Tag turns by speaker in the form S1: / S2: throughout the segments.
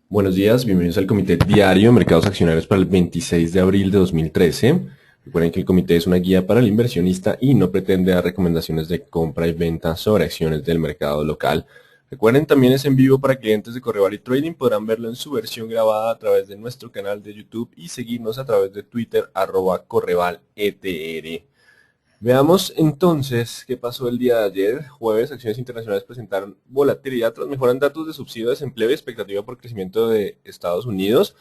S1: Buenos días, bienvenidos al Comité Diario de Mercados Accionarios para el 26 de abril de 2013. Recuerden que el comité es una guía para el inversionista y no pretende dar recomendaciones de compra y venta sobre acciones del mercado local. Recuerden, también es en vivo para clientes de Correval y Trading. Podrán verlo en su versión grabada a través de nuestro canal de YouTube y seguirnos a través de Twitter, @CorrevalETR. Veamos entonces qué pasó el día de ayer. Jueves, acciones internacionales presentaron volatilidad tras mejoran datos de subsidio de desempleo y expectativa por crecimiento de Estados Unidos.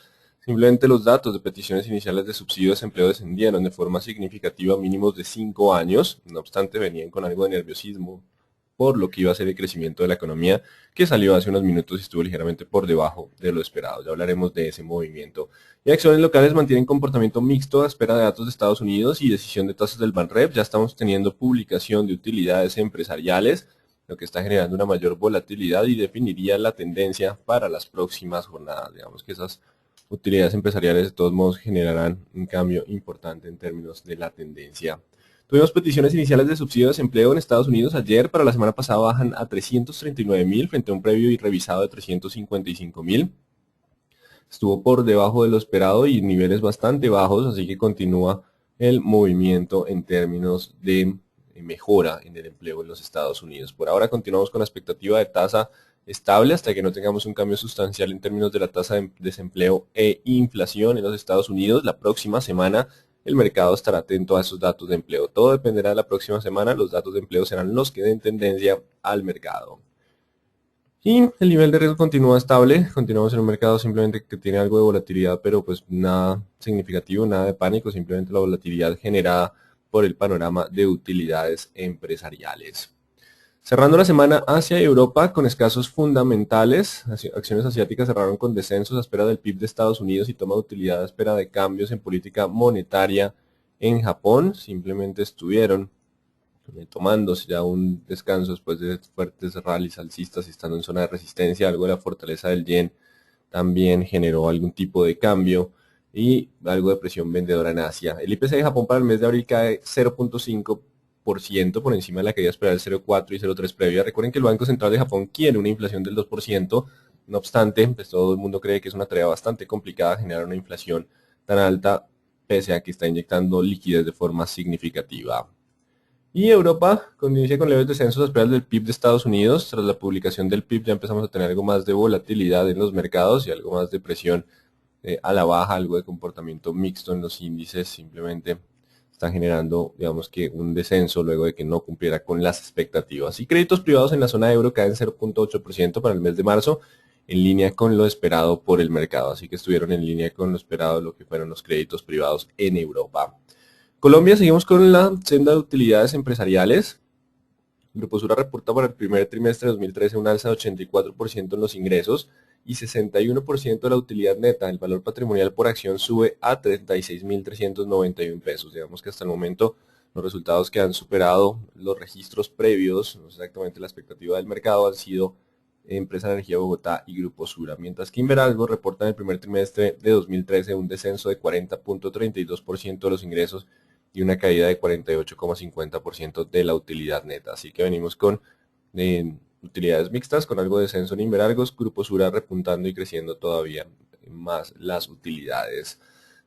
S1: Simplemente los datos de peticiones iniciales de subsidio de desempleo descendieron de forma significativa a mínimos de 5 años. No obstante, venían con algo de nerviosismo por lo que iba a ser el crecimiento de la economía, que salió hace unos minutos y estuvo ligeramente por debajo de lo esperado. Ya hablaremos de ese movimiento. Y acciones locales mantienen comportamiento mixto a espera de datos de Estados Unidos y decisión de tasas del Banrep. Ya estamos teniendo publicación de utilidades empresariales, lo que está generando una mayor volatilidad y definiría la tendencia para las próximas jornadas. Digamos que esas utilidades empresariales de todos modos generarán un cambio importante en términos de la tendencia. Tuvimos peticiones iniciales de subsidio de desempleo en Estados Unidos ayer. Para la semana pasada bajan a 339.000 frente a un previo y revisado de 355.000. Estuvo por debajo de lo esperado y niveles bastante bajos, así que continúa el movimiento en términos de mejora en el empleo en los Estados Unidos. Por ahora continuamos con la expectativa de tasa estable hasta que no tengamos un cambio sustancial en términos de la tasa de desempleo e inflación en los Estados Unidos. La próxima semana el mercado estará atento a esos datos de empleo. Todo dependerá de la próxima semana. Los datos de empleo serán los que den tendencia al mercado. Y el nivel de riesgo continúa estable, continuamos en un mercado simplemente que tiene algo de volatilidad, pero pues nada significativo, nada de pánico, simplemente la volatilidad generada por el panorama de utilidades empresariales. Cerrando la semana, Asia y Europa con escasos fundamentales. Acciones asiáticas cerraron con descensos a espera del PIB de Estados Unidos y toma de utilidad a espera de cambios en política monetaria en Japón. Simplemente estuvieron tomándose ya un descanso después de fuertes rallies alcistas y estando en zona de resistencia. Algo de la fortaleza del yen también generó algún tipo de cambio y algo de presión vendedora en Asia. El IPC de Japón para el mes de abril cae 0.5% por encima de la caída esperada del 0.4 y 0.3 previa. Recuerden que el Banco Central de Japón quiere una inflación del 2%. No obstante, pues todo el mundo cree que es una tarea bastante complicada generar una inflación tan alta, pese a que está inyectando liquidez de forma significativa. Y Europa inicia con leves descensos a esperar del PIB de Estados Unidos. Tras la publicación del PIB ya empezamos a tener algo más de volatilidad en los mercados y algo más de presión a la baja, algo de comportamiento mixto en los índices. Simplemente están generando, digamos que un descenso luego de que no cumpliera con las expectativas. Y créditos privados en la zona euro caen 0.8% para el mes de marzo, en línea con lo esperado por el mercado. Así que estuvieron en línea con lo esperado lo que fueron los créditos privados en Europa. Colombia, seguimos con la senda de utilidades empresariales. Grupo Sura reporta para el primer trimestre de 2013 un alza de 84% en los ingresos y 61% de la utilidad neta. El valor patrimonial por acción sube a 36.391 pesos. Digamos que hasta el momento los resultados que han superado los registros previos, no es exactamente la expectativa del mercado, han sido Empresa de Energía Bogotá y Grupo Sura, mientras que Inveralgo reporta en el primer trimestre de 2013 un descenso de 40.32% de los ingresos y una caída de 48,50% de la utilidad neta. Así que venimos con utilidades mixtas, con algo de descenso en Inverargos, Grupo Sura repuntando y creciendo todavía más las utilidades.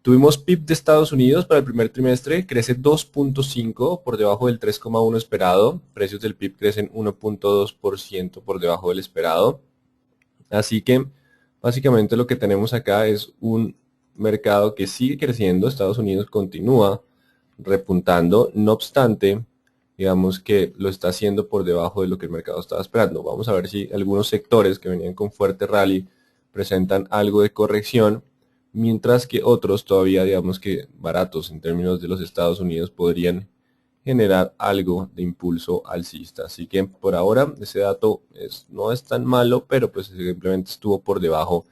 S1: Tuvimos PIB de Estados Unidos para el primer trimestre, crece 2.5 por debajo del 3,1 esperado. Precios del PIB crecen 1.2% por debajo del esperado. Así que básicamente lo que tenemos acá es un mercado que sigue creciendo. Estados Unidos continúa repuntando, no obstante, digamos que lo está haciendo por debajo de lo que el mercado estaba esperando. Vamos a ver si algunos sectores que venían con fuerte rally presentan algo de corrección, mientras que otros todavía, digamos que baratos en términos de los Estados Unidos, podrían generar algo de impulso alcista. Así que por ahora ese dato no es tan malo, pero pues simplemente estuvo por debajo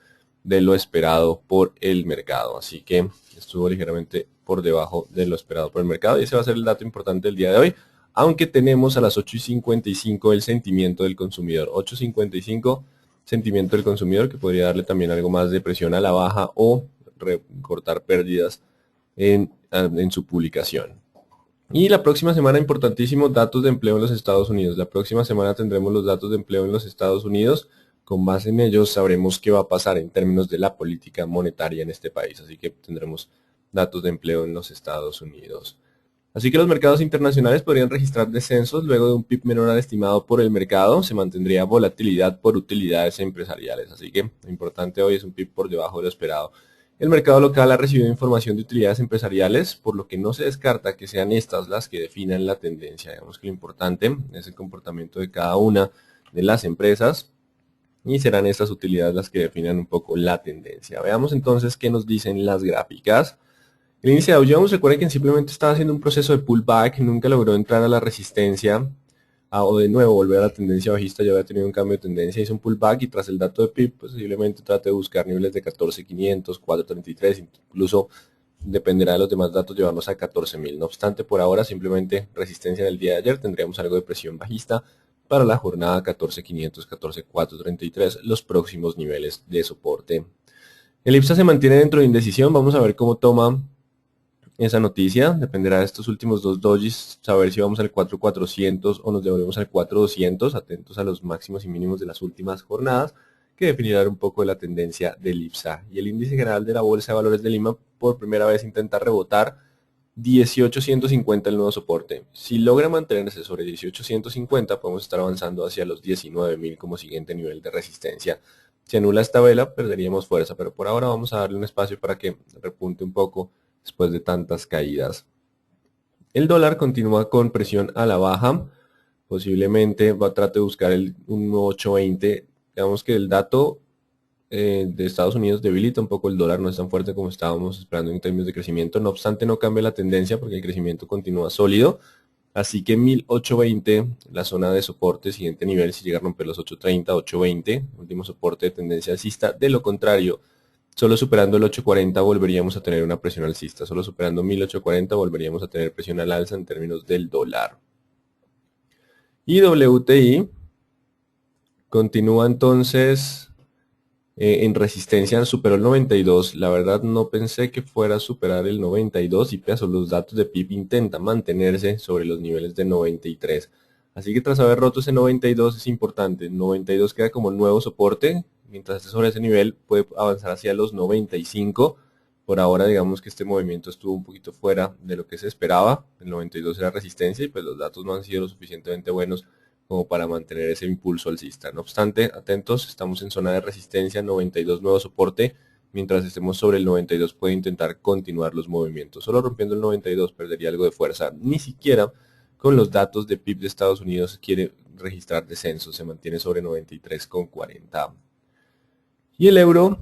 S1: de lo esperado por el mercado. Así que estuvo ligeramente por debajo de lo esperado por el mercado y ese va a ser el dato importante del día de hoy. Aunque tenemos a las 8:55 el sentimiento del consumidor. 8:55 sentimiento del consumidor que podría darle también algo más de presión a la baja o recortar pérdidas en su publicación. Y la próxima semana, importantísimo, datos de empleo en los Estados Unidos. La próxima semana tendremos los datos de empleo en los Estados Unidos. Con base en ellos sabremos qué va a pasar en términos de la política monetaria en este país, así que tendremos datos de empleo en los Estados Unidos. Así que los mercados internacionales podrían registrar descensos luego de un PIB menor al estimado por el mercado. Se mantendría volatilidad por utilidades empresariales. Así que lo importante hoy es un PIB por debajo de lo esperado. El mercado local ha recibido información de utilidades empresariales, por lo que no se descarta que sean estas las que definan la tendencia. Digamos que lo importante es el comportamiento de cada una de las empresas y serán estas utilidades las que definan un poco la tendencia. Veamos entonces qué nos dicen las gráficas. El índice Dow Jones, recuerden que simplemente estaba haciendo un proceso de pullback, nunca logró entrar a la resistencia o de nuevo volver a la tendencia bajista, ya había tenido un cambio de tendencia, hizo un pullback y tras el dato de PIB posiblemente trate de buscar niveles de 14.500, 4.33, incluso dependerá de los demás datos llevarlos a 14.000. No obstante, por ahora simplemente resistencia en el día de ayer, tendríamos algo de presión bajista para la jornada 14.500, 14.433, los próximos niveles de soporte. El IPSA se mantiene dentro de indecisión, vamos a ver cómo toma esa noticia, dependerá de estos últimos dos dojis, saber si vamos al 4.400 o nos devolvemos al 4.200, atentos a los máximos y mínimos de las últimas jornadas, que definirán un poco de la tendencia del IPSA. Y el índice general de la Bolsa de Valores de Lima por primera vez intenta rebotar 18.150 el nuevo soporte. Si logra mantenerse sobre 18.150 podemos estar avanzando hacia los 19.000 como siguiente nivel de resistencia. Si anula esta vela perderíamos fuerza, pero por ahora vamos a darle un espacio para que repunte un poco después de tantas caídas. El dólar continúa con presión a la baja, posiblemente trate de buscar un 8.20. Digamos que el dato de Estados Unidos debilita un poco el dólar, no es tan fuerte como estábamos esperando en términos de crecimiento, no obstante no cambia la tendencia porque el crecimiento continúa sólido, así que 1820, la zona de soporte, siguiente nivel, si llega a romper los 830, 820, último soporte de tendencia alcista, de lo contrario, solo superando el 840 volveríamos a tener una presión alcista, solo superando 1840 volveríamos a tener presión al alza en términos del dólar. Y WTI continúa entonces en resistencia, superó el 92, la verdad no pensé que fuera a superar el 92 y peso, los datos de PIB intenta mantenerse sobre los niveles de 93, así que tras haber roto ese 92 es importante, el 92 queda como nuevo soporte, mientras esté sobre ese nivel puede avanzar hacia los 95, por ahora digamos que este movimiento estuvo un poquito fuera de lo que se esperaba, el 92 era resistencia y pues los datos no han sido lo suficientemente buenos como para mantener ese impulso alcista. No obstante, atentos, estamos en zona de resistencia, 92 nuevo soporte, mientras estemos sobre el 92 puede intentar continuar los movimientos. Solo rompiendo el 92 perdería algo de fuerza, ni siquiera con los datos de PIB de Estados Unidos quiere registrar descenso, se mantiene sobre 93,40. Y el euro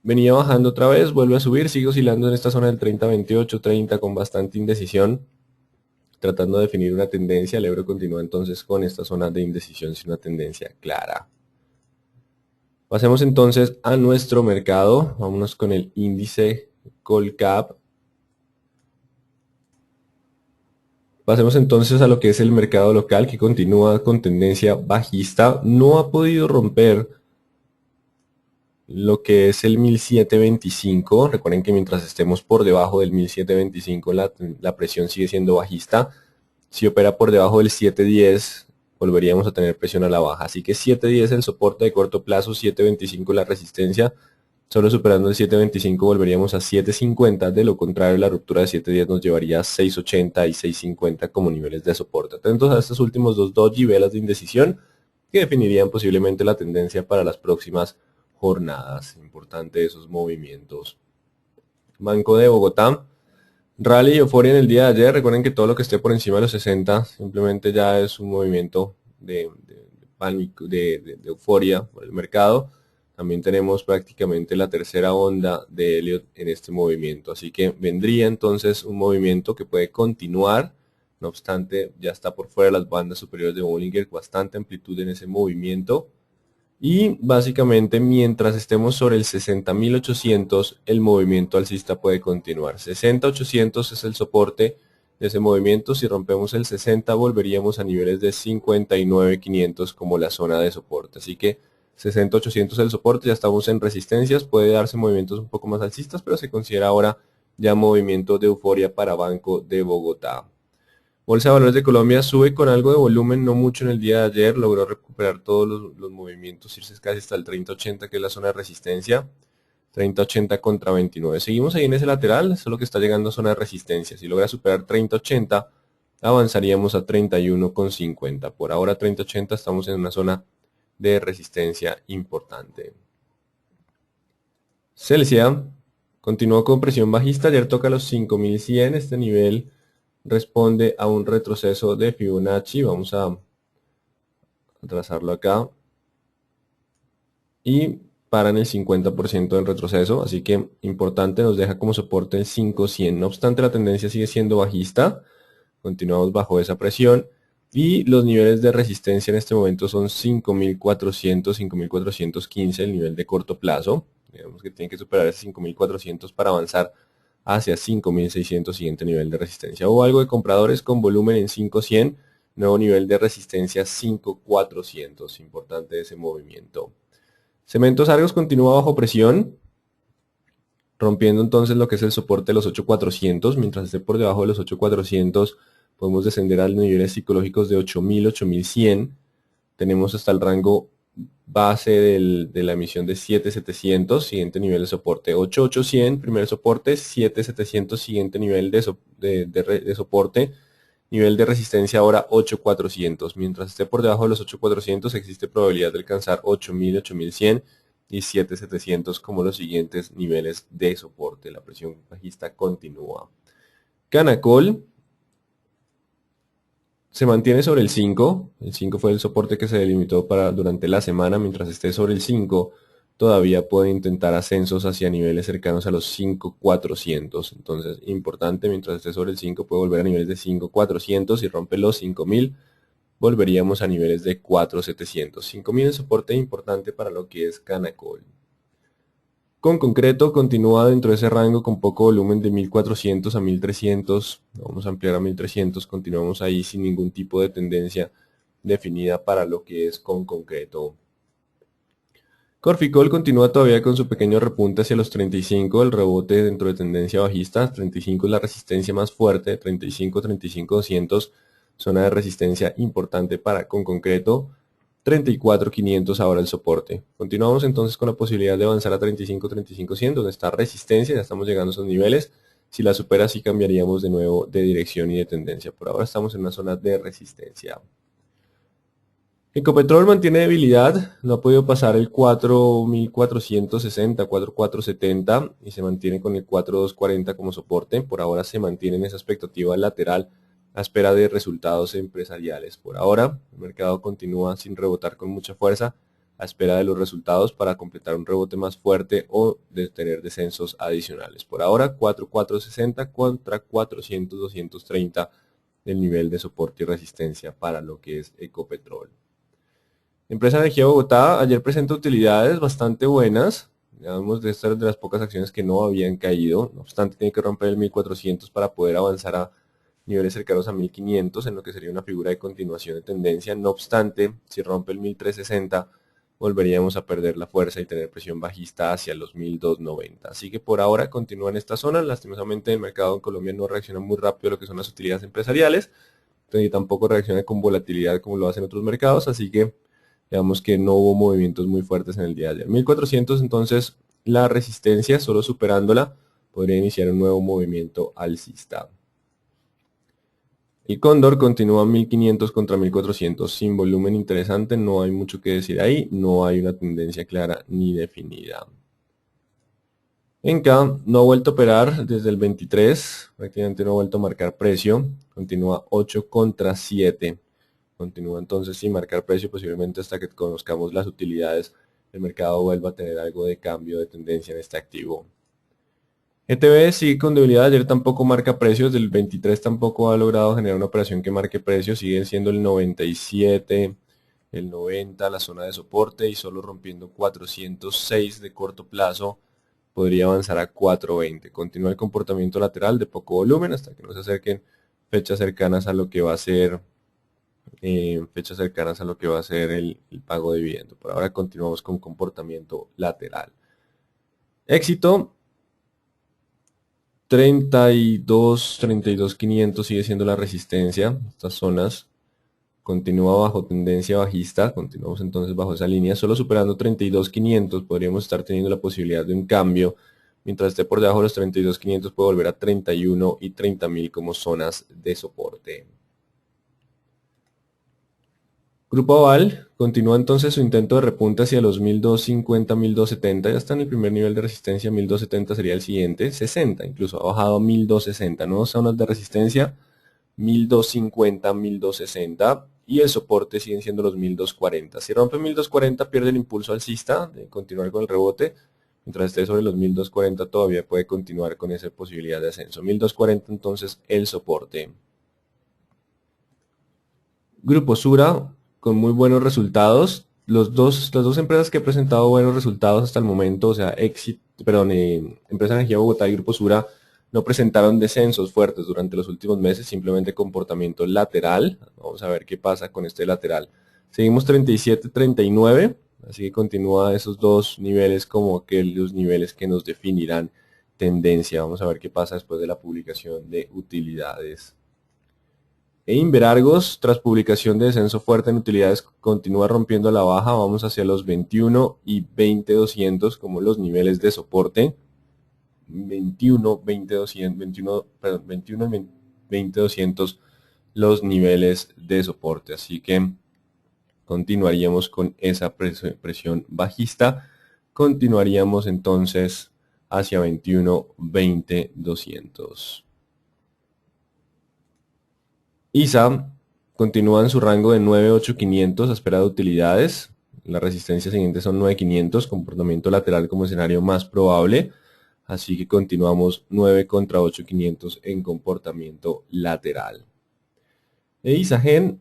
S1: venía bajando otra vez, vuelve a subir, sigue oscilando en esta zona del 30-28, 30 con bastante indecisión, tratando de definir una tendencia. El euro continúa entonces con esta zona de indecisión sin una tendencia clara. Pasemos entonces a nuestro mercado, vámonos con el índice Colcap. Pasemos entonces a lo que es el mercado local que continúa con tendencia bajista, no ha podido romper lo que es el 1725, recuerden que mientras estemos por debajo del 1725 la presión sigue siendo bajista, si opera por debajo del 710 volveríamos a tener presión a la baja, así que 710 el soporte de corto plazo, 725 la resistencia, solo superando el 725 volveríamos a 750, de lo contrario la ruptura de 710 nos llevaría a 680 y 650 como niveles de soporte. Atentos a estos últimos dos doji, velas de indecisión que definirían posiblemente la tendencia para las próximas jornadas. Importante esos movimientos. Banco de Bogotá, rally y euforia en el día de ayer. Recuerden que todo lo que esté por encima de los 60 simplemente ya es un movimiento de pánico, de euforia por el mercado. También tenemos prácticamente la tercera onda de Elliott en este movimiento, así que vendría entonces un movimiento que puede continuar. No obstante, ya está por fuera de las bandas superiores de Bollinger, bastante amplitud en ese movimiento. Y básicamente mientras estemos sobre el 60.800 el movimiento alcista puede continuar. 60.800 es el soporte de ese movimiento. Si rompemos el 60 volveríamos a niveles de 59.500 como la zona de soporte. Así que 60.800 es el soporte, ya estamos en resistencias, puede darse movimientos un poco más alcistas, pero se considera ahora ya movimiento de euforia para Banco de Bogotá. Bolsa de Valores de Colombia sube con algo de volumen, no mucho en el día de ayer, logró recuperar todos los movimientos, irse casi hasta el 30.80 que es la zona de resistencia, 30.80 contra 29. Seguimos ahí en ese lateral, solo que está llegando a zona de resistencia. Si logra superar 30.80, avanzaríamos a 31.50. Por ahora 30.80 estamos en una zona de resistencia importante. Celsia continuó con presión bajista, ayer toca los 5.100, este nivel responde a un retroceso de Fibonacci, vamos a trazarlo acá, y para en el 50% del retroceso, así que importante, nos deja como soporte el 5.100, no obstante la tendencia sigue siendo bajista, continuamos bajo esa presión, y los niveles de resistencia en este momento son 5.400, 5.415, el nivel de corto plazo, digamos que tiene que superar ese 5.400 para avanzar hacia 5.600, siguiente nivel de resistencia. Hubo algo de compradores con volumen en 5.100, nuevo nivel de resistencia 5.400, importante ese movimiento. Cementos Argos continúa bajo presión, rompiendo entonces lo que es el soporte de los 8.400, mientras esté por debajo de los 8.400 podemos descender a los niveles psicológicos de 8.000, 8.100, tenemos hasta el rango base de la emisión de 7.700, siguiente nivel de soporte 8.800, primer soporte, 7.700, siguiente nivel de soporte, nivel de resistencia ahora 8.400, mientras esté por debajo de los 8.400 existe probabilidad de alcanzar 8.000, 8.100 y 7.700 como los siguientes niveles de soporte. La presión bajista continúa. Canacol se mantiene sobre el 5, el 5 fue el soporte que se delimitó durante la semana, mientras esté sobre el 5 todavía puede intentar ascensos hacia niveles cercanos a los 5.400, entonces importante, mientras esté sobre el 5 puede volver a niveles de 5.400 y rompe los 5.000, volveríamos a niveles de 4.700, 5.000 es soporte importante para lo que es Canacol. Con concreto continúa dentro de ese rango con poco volumen de 1.400 a 1.300, vamos a ampliar a 1.300, continuamos ahí sin ningún tipo de tendencia definida para lo que es con concreto. Corficol continúa todavía con su pequeño repunte hacia los 35, el rebote dentro de tendencia bajista, 35 es la resistencia más fuerte, 35, 35, 200, zona de resistencia importante para con concreto, 34.500 ahora el soporte. Continuamos entonces con la posibilidad de avanzar a 35.100, donde está resistencia, ya estamos llegando a esos niveles. Si la supera, sí cambiaríamos de nuevo de dirección y de tendencia. Por ahora estamos en una zona de resistencia. Ecopetrol mantiene debilidad, no ha podido pasar el 4.460, 4.470 y se mantiene con el 4.240 como soporte. Por ahora se mantiene en esa expectativa lateral a espera de resultados empresariales. Por ahora, el mercado continúa sin rebotar con mucha fuerza, a espera de los resultados para completar un rebote más fuerte o de tener descensos adicionales. Por ahora, 4.460 contra 400, 230 el nivel de soporte y resistencia para lo que es Ecopetrol. Empresa de Energía Bogotá ayer presenta utilidades bastante buenas, digamos de estas de las pocas acciones que no habían caído, no obstante tiene que romper el 1.400 para poder avanzar a niveles cercanos a 1.500 en lo que sería una figura de continuación de tendencia, no obstante si rompe el 1.360 volveríamos a perder la fuerza y tener presión bajista hacia los 1.290, así que por ahora continúa en esta zona, lastimosamente el mercado en Colombia no reacciona muy rápido a lo que son las utilidades empresariales, y tampoco reacciona con volatilidad como lo hacen otros mercados, así que digamos que no hubo movimientos muy fuertes en el día de ayer. 1400 entonces la resistencia, solo superándola, podría iniciar un nuevo movimiento alcista. El cóndor continúa 1500 contra 1400 sin volumen interesante, no hay mucho que decir ahí, no hay una tendencia clara ni definida. Enca no ha vuelto a operar desde el 23, prácticamente no ha vuelto a marcar precio, continúa 8 contra 7. Continúa entonces sin marcar precio, posiblemente hasta que conozcamos las utilidades, el mercado vuelva a tener algo de cambio de tendencia en este activo. ETB sigue con debilidad, ayer tampoco marca precios, del 23 tampoco ha logrado generar una operación que marque precios, sigue siendo el 97, el 90 la zona de soporte y solo rompiendo 406 de corto plazo podría avanzar a 420. Continúa el comportamiento lateral de poco volumen hasta que nos acerquen fechas cercanas a lo que va a ser el pago de dividendo. Por ahora continuamos con comportamiento lateral. Éxito 32.500 sigue siendo la resistencia. Estas zonas continúa bajo tendencia bajista. Continuamos entonces bajo esa línea. Solo superando 32.500 podríamos estar teniendo la posibilidad de un cambio. Mientras esté por debajo de los 32.500 puede volver a 31 y 30.000 como zonas de soporte. Grupo Aval continúa entonces su intento de repunte hacia los 1250, 1270. Ya está en el primer nivel de resistencia. 1270 sería el siguiente. 60 incluso. Ha bajado a 1260. Nuevas zonas de resistencia. 1250, 1260. Y el soporte siguen siendo los 1240. Si rompe 1240 pierde el impulso alcista de continuar con el rebote. Mientras esté sobre los 1240 todavía puede continuar con esa posibilidad de ascenso. 1240 entonces el soporte. Grupo Sura con muy buenos resultados. Las dos empresas que han presentado buenos resultados hasta el momento, o sea, Empresa Energía Bogotá y Grupo Sura, no presentaron descensos fuertes durante los últimos meses, simplemente comportamiento lateral. Vamos a ver qué pasa con este lateral. Seguimos 37, 39, así que continúa esos dos niveles como que los niveles que nos definirán tendencia. Vamos a ver qué pasa después de la publicación de utilidades. Inverargos, tras publicación de descenso fuerte en utilidades, continúa rompiendo la baja. Vamos hacia los 21 y 20.200 como los niveles de soporte. 21 y 20.200 los niveles de soporte. Así que continuaríamos con esa presión bajista. Continuaríamos entonces hacia 21, 20.200. ISA continúa en su rango de 9.8500 a espera de utilidades. La resistencia siguiente son 9.500, comportamiento lateral como escenario más probable. Así que continuamos 9 contra 8.500 en comportamiento lateral. ISAGEN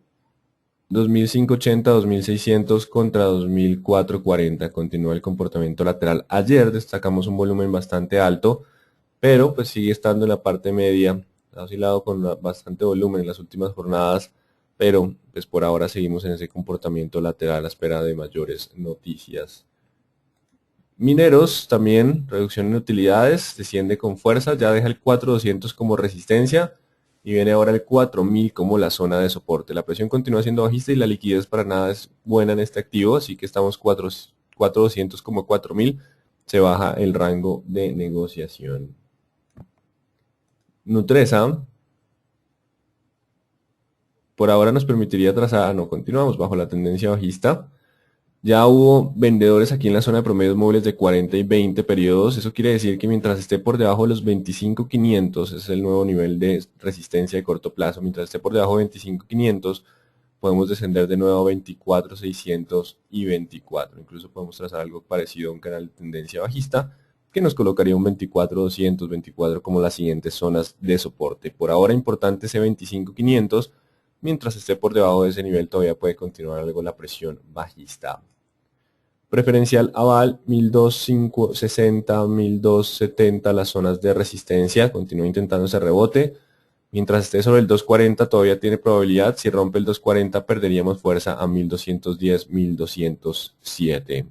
S1: 2.580, 2.600 contra 2.440. Continúa el comportamiento lateral. Ayer destacamos un volumen bastante alto, pero pues sigue estando en la parte media. Ha oscilado con bastante volumen en las últimas jornadas, pero pues por ahora seguimos en ese comportamiento lateral a espera de mayores noticias. Mineros también, reducción en utilidades, desciende con fuerza, ya deja el 4.200 como resistencia y viene ahora el 4.000 como la zona de soporte. La presión continúa siendo bajista y la liquidez para nada es buena en este activo, así que estamos 4.200 como 4.000, se baja el rango de negociación. Nutresa, por ahora nos permitiría trazar, no, continuamos bajo la tendencia bajista. Ya hubo vendedores aquí en la zona de promedios móviles de 40 y 20 periodos. Eso quiere decir que mientras esté por debajo de los 25.500, es el nuevo nivel de resistencia de corto plazo. Mientras esté por debajo de 25.500, podemos descender de nuevo a 24.600 y 24. Incluso podemos trazar algo parecido a un canal de tendencia bajista, que nos colocaría un 24.200, 24 como las siguientes zonas de soporte. Por ahora importante ese 25.500, mientras esté por debajo de ese nivel todavía puede continuar algo la presión bajista. Preferencial Aval 1260, 1270 las zonas de resistencia, continúa intentando ese rebote. Mientras esté sobre el 240 todavía tiene probabilidad, si rompe el 240 perderíamos fuerza a 1210, 1207.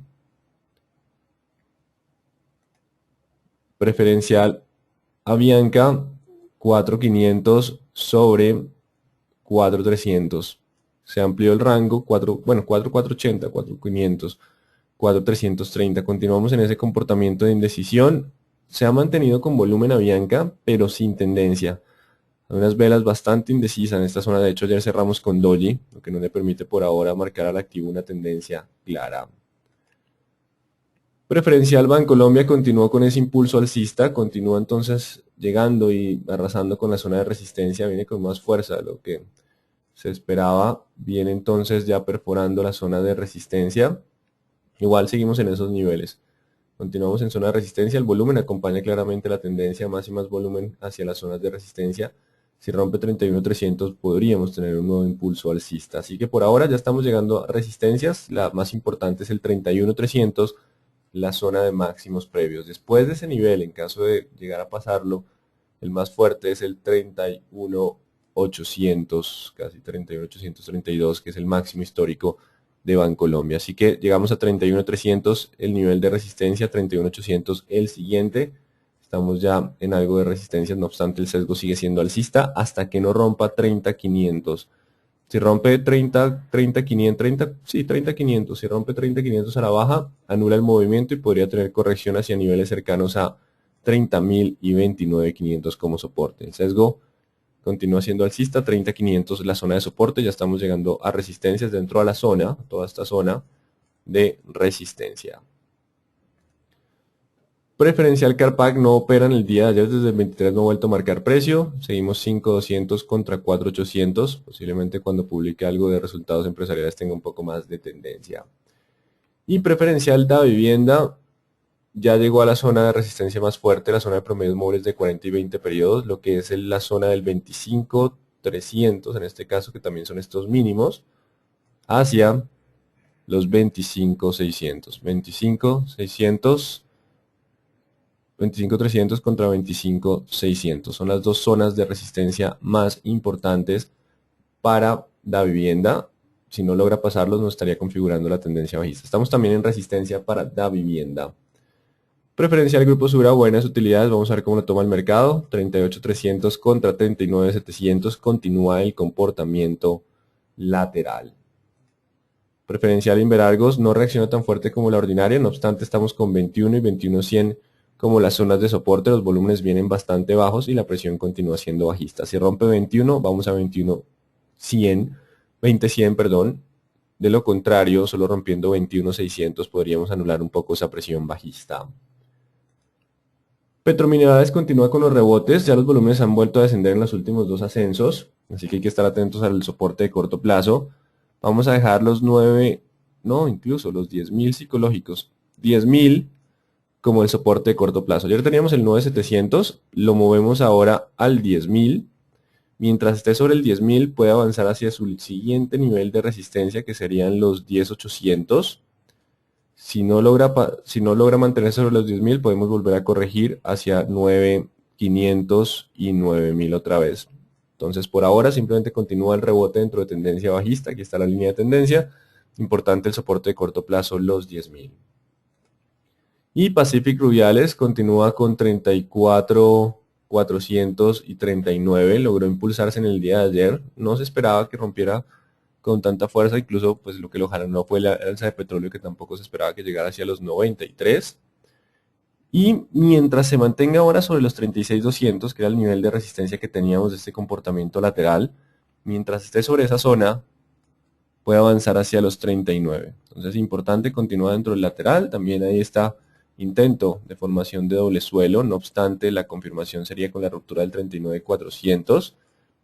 S1: Preferencial Avianca 4500 sobre 4300. Se amplió el rango, 4480, 4500, 4330. Continuamos en ese comportamiento de indecisión. Se ha mantenido con volumen Avianca, pero sin tendencia. Hay unas velas bastante indecisas en esta zona. De hecho, ayer cerramos con Doji, lo que no le permite por ahora marcar al activo una tendencia clara. Preferencial Bancolombia continuó con ese impulso alcista, continúa entonces llegando y arrasando con la zona de resistencia, viene con más fuerza de lo que se esperaba, viene entonces ya perforando la zona de resistencia. Igual seguimos en esos niveles, continuamos en zona de resistencia, el volumen acompaña claramente la tendencia, más y más volumen hacia las zonas de resistencia. Si rompe 31.300 podríamos tener un nuevo impulso alcista, así que por ahora ya estamos llegando a resistencias, la más importante es el 31.300, la zona de máximos previos. Después de ese nivel, en caso de llegar a pasarlo, el más fuerte es el 31.800, casi 31.832, que es el máximo histórico de Bancolombia. Así que llegamos a 31.300, el nivel de resistencia, 31.800 el siguiente. Estamos ya en algo de resistencia, no obstante el sesgo sigue siendo alcista hasta que no rompa 30.500. Si rompe 30.500, si rompe 30.500 a la baja, anula el movimiento y podría tener corrección hacia niveles cercanos a 30.000 y 29.500 como soporte. El sesgo continúa siendo alcista, 30.500 la zona de soporte, ya estamos llegando a resistencias dentro de la zona, toda esta zona de resistencia. Preferencial Carpac no opera en el día de ayer, desde el 23 no ha vuelto a marcar precio, seguimos 5.200 contra 4.800, posiblemente cuando publique algo de resultados empresariales tenga un poco más de tendencia. Y preferencial Da Vivienda ya llegó a la zona de resistencia más fuerte, la zona de promedios móviles de 40 y 20 periodos, lo que es la zona del 25.300, en este caso que también son estos mínimos, hacia los 25.600, 25.300 contra 25.600. Son las dos zonas de resistencia más importantes para Da Vivienda. Si no logra pasarlos, nos estaría configurando la tendencia bajista. Estamos también en resistencia para Da Vivienda. Preferencial Grupo Sura, buenas utilidades. Vamos a ver cómo lo toma el mercado. 38.300 contra 39.700. Continúa el comportamiento lateral. Preferencial Inverargos no reacciona tan fuerte como la ordinaria, no obstante estamos con 21 y 21.100 como las zonas de soporte, los volúmenes vienen bastante bajos y la presión continúa siendo bajista. Si rompe 21, vamos a 20.100, perdón. De lo contrario, solo rompiendo 21.600 podríamos anular un poco esa presión bajista. Petrominerales continúa con los rebotes, ya los volúmenes han vuelto a descender en los últimos dos ascensos, así que hay que estar atentos al soporte de corto plazo. Vamos a dejar los 9, no, incluso los 10.000 psicológicos, 10.000 como el soporte de corto plazo. Ayer teníamos el 9.700, lo movemos ahora al 10.000. Mientras esté sobre el 10.000 puede avanzar hacia su siguiente nivel de resistencia que serían los 10.800. Si no logra mantenerse sobre los 10.000 podemos volver a corregir hacia 9.500 y 9.000 otra vez. Entonces por ahora simplemente continúa el rebote dentro de tendencia bajista. Aquí está la línea de tendencia. Importante el soporte de corto plazo, los 10.000. Y Pacific Rubiales continúa con 34.439. Logró impulsarse en el día de ayer. No se esperaba que rompiera con tanta fuerza. Incluso pues lo que lo jaló fue la alza de petróleo, que tampoco se esperaba que llegara hacia los 93. Y mientras se mantenga ahora sobre los 36.200, que era el nivel de resistencia que teníamos de este comportamiento lateral, mientras esté sobre esa zona, puede avanzar hacia los 39. Entonces es importante, continúa dentro del lateral. También ahí está intento de formación de doble suelo. No obstante, la confirmación sería con la ruptura del 39.400.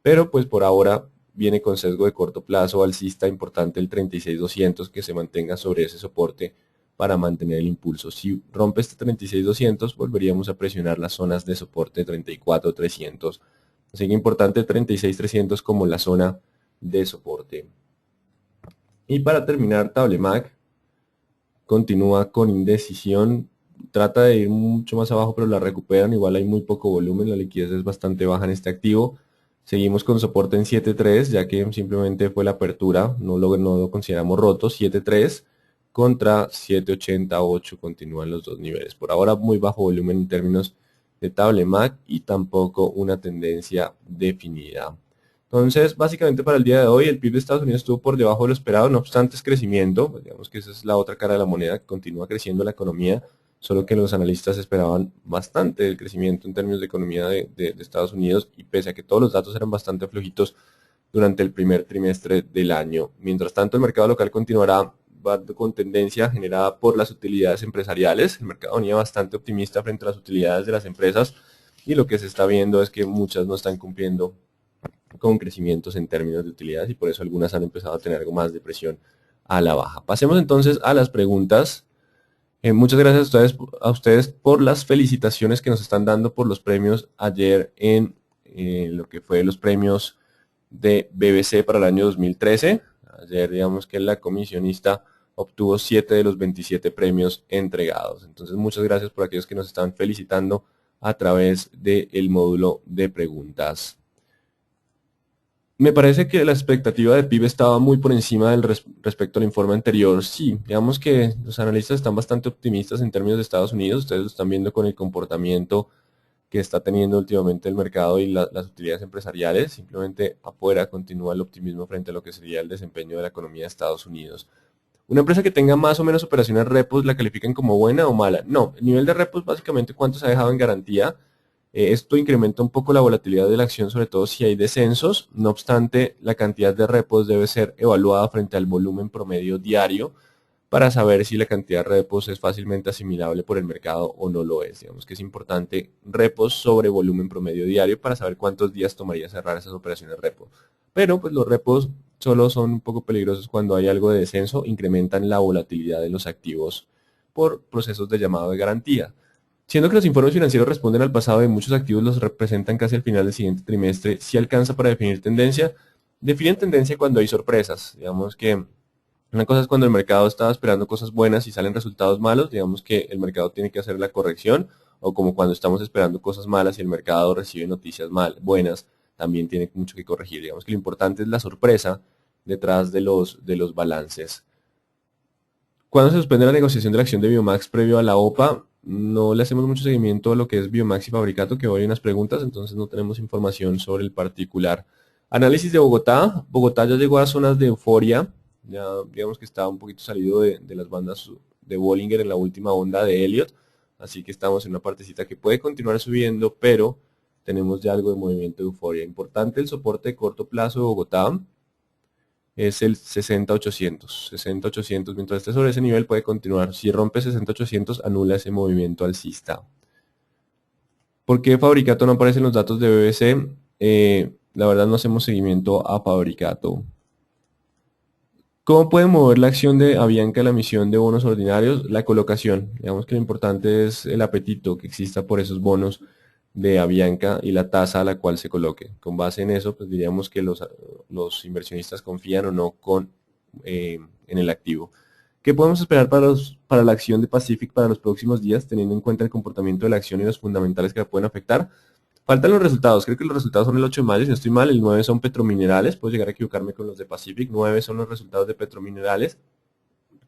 S1: Pero pues por ahora viene con sesgo de corto plazo alcista importante el 36.200, que se mantenga sobre ese soporte para mantener el impulso. Si rompe este 36.200, volveríamos a presionar las zonas de soporte 34.300. Así que importante 36.300 como la zona de soporte. Y para terminar, Tablemac continúa con indecisión. Trata de ir mucho más abajo, pero la recuperan. Igual hay muy poco volumen, la liquidez es bastante baja en este activo. Seguimos con soporte en 7.3, ya que simplemente fue la apertura, no lo consideramos roto. 7.3 contra 7.88 continúan los dos niveles. Por ahora muy bajo volumen en términos de Tablemac y tampoco una tendencia definida. Entonces, básicamente para el día de hoy el PIB de Estados Unidos estuvo por debajo de lo esperado, no obstante es crecimiento, pues digamos que esa es la otra cara de la moneda, que continúa creciendo la economía, solo que los analistas esperaban bastante el crecimiento en términos de economía de Estados Unidos, y pese a que todos los datos eran bastante flojitos durante el primer trimestre del año. Mientras tanto, el mercado local continuará con tendencia generada por las utilidades empresariales. El mercado venía bastante optimista frente a las utilidades de las empresas, y lo que se está viendo es que muchas no están cumpliendo con crecimientos en términos de utilidades, y por eso algunas han empezado a tener algo más de presión a la baja. Pasemos entonces a las preguntas. Muchas gracias a ustedes por las felicitaciones que nos están dando por los premios ayer en lo que fue los premios de BBC para el año 2013. Ayer digamos que la comisionista obtuvo 7 de los 27 premios entregados. Entonces muchas gracias por aquellos que nos están felicitando a través del módulo de preguntas. Me parece que la expectativa de PIB estaba muy por encima respecto al informe anterior. Sí, digamos que los analistas están bastante optimistas en términos de Estados Unidos. Ustedes lo están viendo con el comportamiento que está teniendo últimamente el mercado y las utilidades empresariales. Simplemente afuera continúa el optimismo frente a lo que sería el desempeño de la economía de Estados Unidos. Una empresa que tenga más o menos operaciones repos, ¿la califican como buena o mala? No, el nivel de repos básicamente cuánto se ha dejado en garantía. Esto incrementa un poco la volatilidad de la acción, sobre todo si hay descensos. No obstante, la cantidad de repos debe ser evaluada frente al volumen promedio diario para saber si la cantidad de repos es fácilmente asimilable por el mercado o no lo es. Digamos que es importante repos sobre volumen promedio diario para saber cuántos días tomaría cerrar esas operaciones repo. Pero pues los repos solo son un poco peligrosos cuando hay algo de descenso, incrementan la volatilidad de los activos por procesos de llamado de garantía. Siendo que los informes financieros responden al pasado y muchos activos los representan casi al final del siguiente trimestre, si alcanza para definir tendencia, definen tendencia cuando hay sorpresas. Digamos que una cosa es cuando el mercado está esperando cosas buenas y salen resultados malos, digamos que el mercado tiene que hacer la corrección, o como cuando estamos esperando cosas malas y el mercado recibe noticias buenas, también tiene mucho que corregir. Digamos que lo importante es la sorpresa detrás de los balances. ¿Cuándo se suspende la negociación de la acción de Biomax previo a la OPA? No le hacemos mucho seguimiento a lo que es Biomax y Fabricato, que hoy hay unas preguntas, entonces no tenemos información sobre el particular. Análisis de Bogotá. Bogotá ya llegó a zonas de euforia. Ya digamos que estaba un poquito salido de las bandas de Bollinger en la última onda de Elliott. Así que estamos en una partecita que puede continuar subiendo, pero tenemos ya algo de movimiento de euforia. Importante el soporte de corto plazo de Bogotá es el 60-800. 60-800, mientras esté sobre ese nivel puede continuar. Si rompe 60-800, anula ese movimiento alcista. ¿Por qué Fabricato no aparece en los datos de BBC? La verdad no hacemos seguimiento a Fabricato. ¿Cómo puede mover la acción de Avianca la emisión de bonos ordinarios? La colocación. Digamos que lo importante es el apetito que exista por esos bonos de Avianca y la tasa a la cual se coloque. Con base en eso, pues diríamos que los inversionistas confían o no en el activo. ¿Qué podemos esperar para la acción de Pacific para los próximos días, teniendo en cuenta el comportamiento de la acción y los fundamentales que la pueden afectar? Faltan los resultados, creo que los resultados son el 8 de mayo, si no estoy mal, el 9 son petrominerales, puedo llegar a equivocarme con los de Pacific, 9 son los resultados de petrominerales,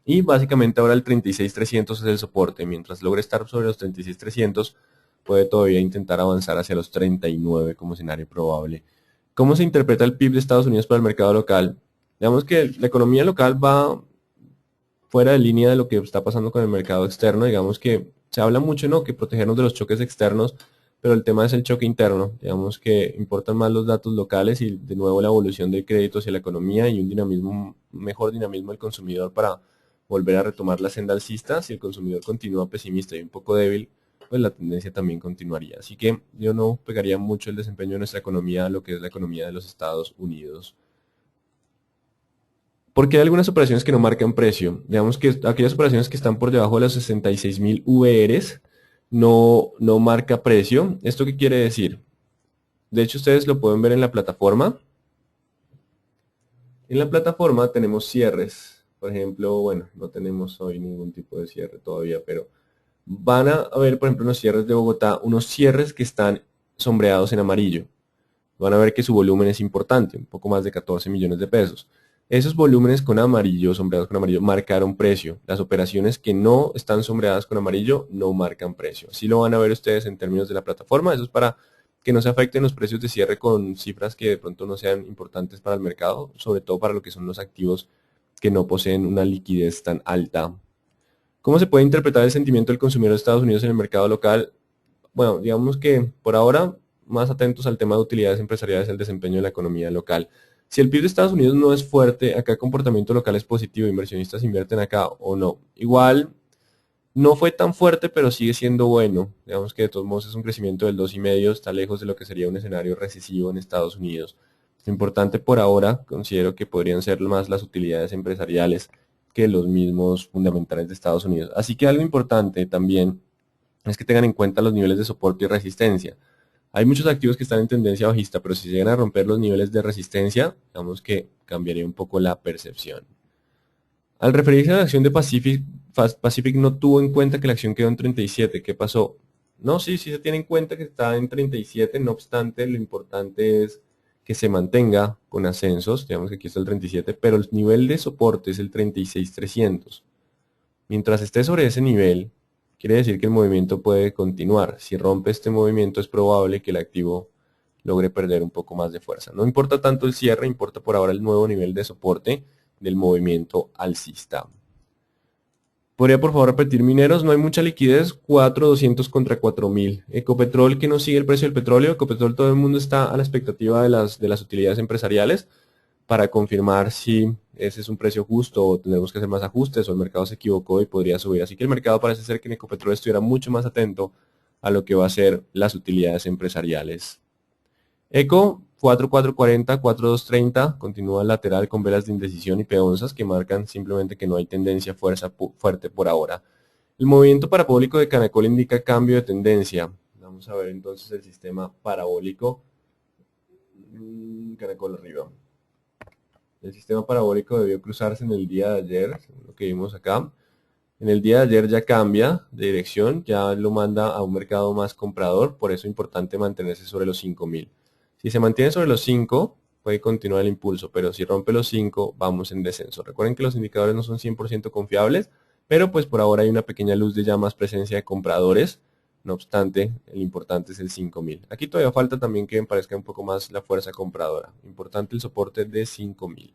S1: y básicamente ahora el 36.300 es el soporte, mientras logre estar sobre los 36.300, puede todavía intentar avanzar hacia los 39 como escenario probable. ¿Cómo se interpreta el PIB de Estados Unidos para el mercado local? Digamos que la economía local va fuera de línea de lo que está pasando con el mercado externo, digamos que se habla mucho, ¿no?, que protegernos de los choques externos, pero el tema es el choque interno. Digamos que importan más los datos locales y de nuevo la evolución del crédito hacia la economía y un dinamismo, mejor dinamismo del consumidor para volver a retomar la senda alcista. Si el consumidor continúa pesimista y un poco débil, pues la tendencia también continuaría. Así que yo no pegaría mucho el desempeño de nuestra economía a lo que es la economía de los Estados Unidos. Porque hay algunas operaciones que no marcan precio. Digamos que aquellas operaciones que están por debajo de los 66.000 VRs no marca precio. ¿Esto qué quiere decir? De hecho, ustedes lo pueden ver en la plataforma. En la plataforma tenemos cierres. Por ejemplo, bueno, no tenemos hoy ningún tipo de cierre todavía, pero van a ver, por ejemplo, unos cierres de Bogotá, unos cierres que están sombreados en amarillo. Van a ver que su volumen es importante, un poco más de 14 millones de pesos. Esos volúmenes con amarillo, sombreados con amarillo, marcaron precio. Las operaciones que no están sombreadas con amarillo no marcan precio. Así lo van a ver ustedes en términos de la plataforma. Eso es para que no se afecten los precios de cierre con cifras que de pronto no sean importantes para el mercado, sobre todo para lo que son los activos que no poseen una liquidez tan alta. ¿Cómo se puede interpretar el sentimiento del consumidor de Estados Unidos en el mercado local? Bueno, digamos que por ahora más atentos al tema de utilidades empresariales y el desempeño de la economía local. Si el PIB de Estados Unidos no es fuerte, acá el comportamiento local es positivo, inversionistas invierten acá o no. Igual no fue tan fuerte, pero sigue siendo bueno. Digamos que de todos modos es un crecimiento del 2,5, está lejos de lo que sería un escenario recesivo en Estados Unidos. Lo importante por ahora, considero que podrían ser más las utilidades empresariales que los mismos fundamentales de Estados Unidos. Así que algo importante también es que tengan en cuenta los niveles de soporte y resistencia. Hay muchos activos que están en tendencia bajista, pero si llegan a romper los niveles de resistencia, digamos que cambiaría un poco la percepción. Al referirse a la acción de Pacific no tuvo en cuenta que la acción quedó en 37. ¿Qué pasó? No, sí se tiene en cuenta que está en 37, no obstante, lo importante es que se mantenga con ascensos, digamos que aquí está el 37, pero el nivel de soporte es el 36.300. Mientras esté sobre ese nivel, quiere decir que el movimiento puede continuar. Si rompe este movimiento es probable que el activo logre perder un poco más de fuerza. No importa tanto el cierre, importa por ahora el nuevo nivel de soporte del movimiento alcista. ¿Podría por favor repetir mineros? No hay mucha liquidez, 4.200 contra 4.000. Ecopetrol, que no sigue el precio del petróleo. Ecopetrol, todo el mundo está a la expectativa de las utilidades empresariales para confirmar si ese es un precio justo o tendremos que hacer más ajustes o el mercado se equivocó y podría subir. Así que el mercado parece ser que en Ecopetrol estuviera mucho más atento a lo que va a ser las utilidades empresariales. Eco 4440, 4230, continúa lateral con velas de indecisión y peonzas que marcan simplemente que no hay tendencia fuerte por ahora. El movimiento parabólico de Canacol indica cambio de tendencia. Vamos a ver entonces el sistema parabólico. Canacol arriba. El sistema parabólico debió cruzarse en el día de ayer, según lo que vimos acá. En el día de ayer ya cambia de dirección, ya lo manda a un mercado más comprador, por eso es importante mantenerse sobre los 5.000. Si se mantiene sobre los 5, puede continuar el impulso, pero si rompe los 5, vamos en descenso. Recuerden que los indicadores no son 100% confiables, pero pues por ahora hay una pequeña luz de ya más presencia de compradores. No obstante, el importante es el 5.000. Aquí todavía falta también que parezca un poco más la fuerza compradora. Importante el soporte de 5.000.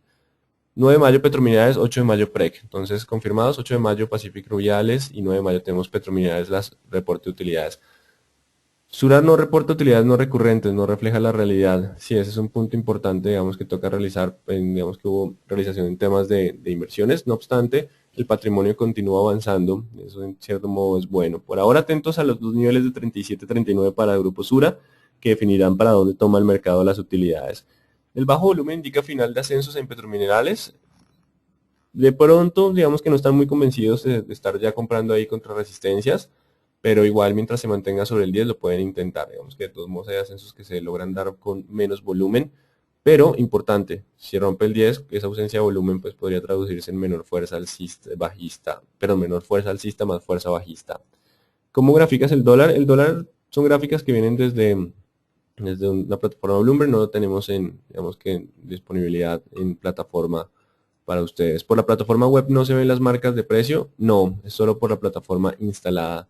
S1: 9 de mayo Petrominerales, 8 de mayo PREC. Entonces, confirmados, 8 de mayo Pacific Rubiales y 9 de mayo tenemos Petrominerales, las reporte de utilidades. Sura no reporta utilidades no recurrentes, no refleja la realidad. Sí, ese es un punto importante, digamos, que toca realizar, digamos que hubo realización en temas de inversiones. No obstante, el patrimonio continúa avanzando, eso en cierto modo es bueno. Por ahora atentos a los dos niveles de 37-39 para el grupo Sura, que definirán para dónde toma el mercado las utilidades. El bajo volumen indica final de ascensos en Petrominerales. De pronto, digamos que no están muy convencidos de estar ya comprando ahí contra resistencias, pero igual mientras se mantenga sobre el 10 lo pueden intentar. Digamos que de todos modos hay ascensos que se logran dar con menos volumen, pero importante, si rompe el 10, esa ausencia de volumen pues podría traducirse en menor fuerza alcista, bajista, pero menor fuerza alcista más fuerza bajista. ¿Cómo graficas el dólar? El dólar son gráficas que vienen desde una plataforma Bloomberg, no lo tenemos en, digamos que en disponibilidad en plataforma para ustedes. ¿Por la plataforma web no se ven las marcas de precio? No, es solo por la plataforma instalada.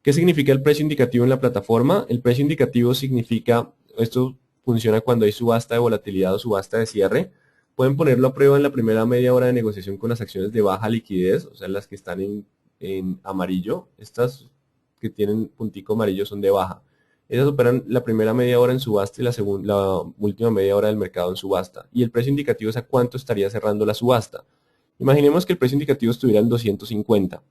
S1: ¿Qué significa el precio indicativo en la plataforma? El precio indicativo significa, esto funciona cuando hay subasta de volatilidad o subasta de cierre. Pueden ponerlo a prueba en la primera media hora de negociación con las acciones de baja liquidez, o sea, las que están en amarillo. Estas que tienen puntico amarillo son de baja. Esas operan la primera media hora en subasta y la última media hora del mercado en subasta. Y el precio indicativo es a cuánto estaría cerrando la subasta. Imaginemos que el precio indicativo estuviera en 250.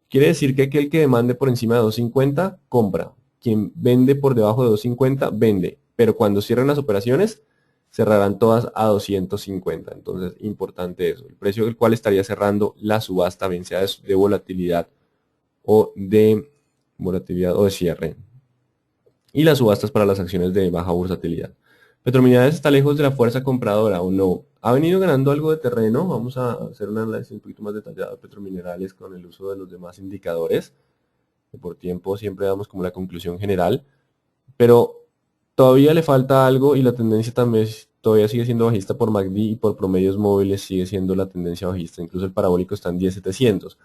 S1: Quiere decir que aquel que demande por encima de 250, compra. Quien vende por debajo de 250, vende. Pero cuando cierren las operaciones, cerrarán todas a 250. Entonces, importante eso. El precio del cual estaría cerrando la subasta, bien sea de volatilidad o de cierre. Y las subastas para las acciones de baja bursatilidad. Petrominerales está lejos de la fuerza compradora o no. Ha venido ganando algo de terreno. Vamos a hacer un análisis un poquito más detallado de Petrominerales con el uso de los demás indicadores. Que por tiempo siempre damos como la conclusión general. Pero todavía le falta algo y la tendencia también todavía sigue siendo bajista por MACD y por promedios móviles sigue siendo la tendencia bajista. Incluso el parabólico está en 10.700.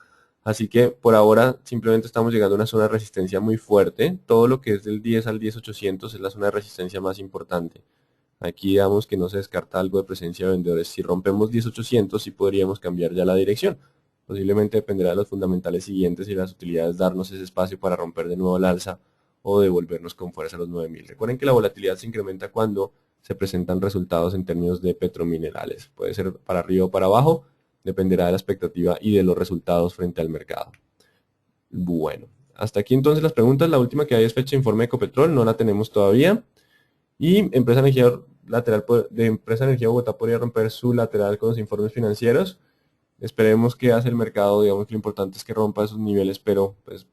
S1: Así que por ahora simplemente estamos llegando a una zona de resistencia muy fuerte. Todo lo que es del 10 al 10.800 es la zona de resistencia más importante. Aquí digamos que no se descarta algo de presencia de vendedores. Si rompemos 10.800 sí podríamos cambiar ya la dirección. Posiblemente dependerá de los fundamentales siguientes y las utilidades darnos ese espacio para romper de nuevo el alza o devolvernos con fuerza a los 9.000. Recuerden que la volatilidad se incrementa cuando se presentan resultados en términos de petrominerales. Puede ser para arriba o para abajo, dependerá de la expectativa y de los resultados frente al mercado. Bueno, hasta aquí entonces las preguntas. La última que hay es fecha de informe de Ecopetrol, no la tenemos todavía. Y Empresa Energía Bogotá podría romper su lateral con los informes financieros. Esperemos que hace el mercado, digamos que lo importante es que rompa esos niveles, pero pues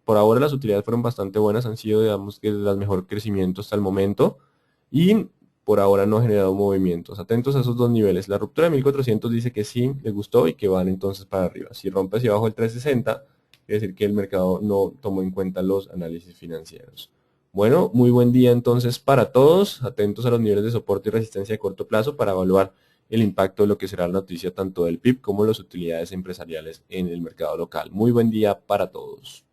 S1: por ahora las utilidades fueron bastante buenas, han sido digamos que las mejor crecimiento hasta el momento y por ahora no ha generado movimientos. Atentos a esos dos niveles. La ruptura de 1400 dice que sí, le gustó y que van entonces para arriba. Si rompe hacia abajo el 360, quiere decir que el mercado no tomó en cuenta los análisis financieros. Bueno, muy buen día entonces para todos. Atentos a los niveles de soporte y resistencia de corto plazo para evaluar el impacto de lo que será la noticia tanto del PIB como las utilidades empresariales en el mercado local. Muy buen día para todos.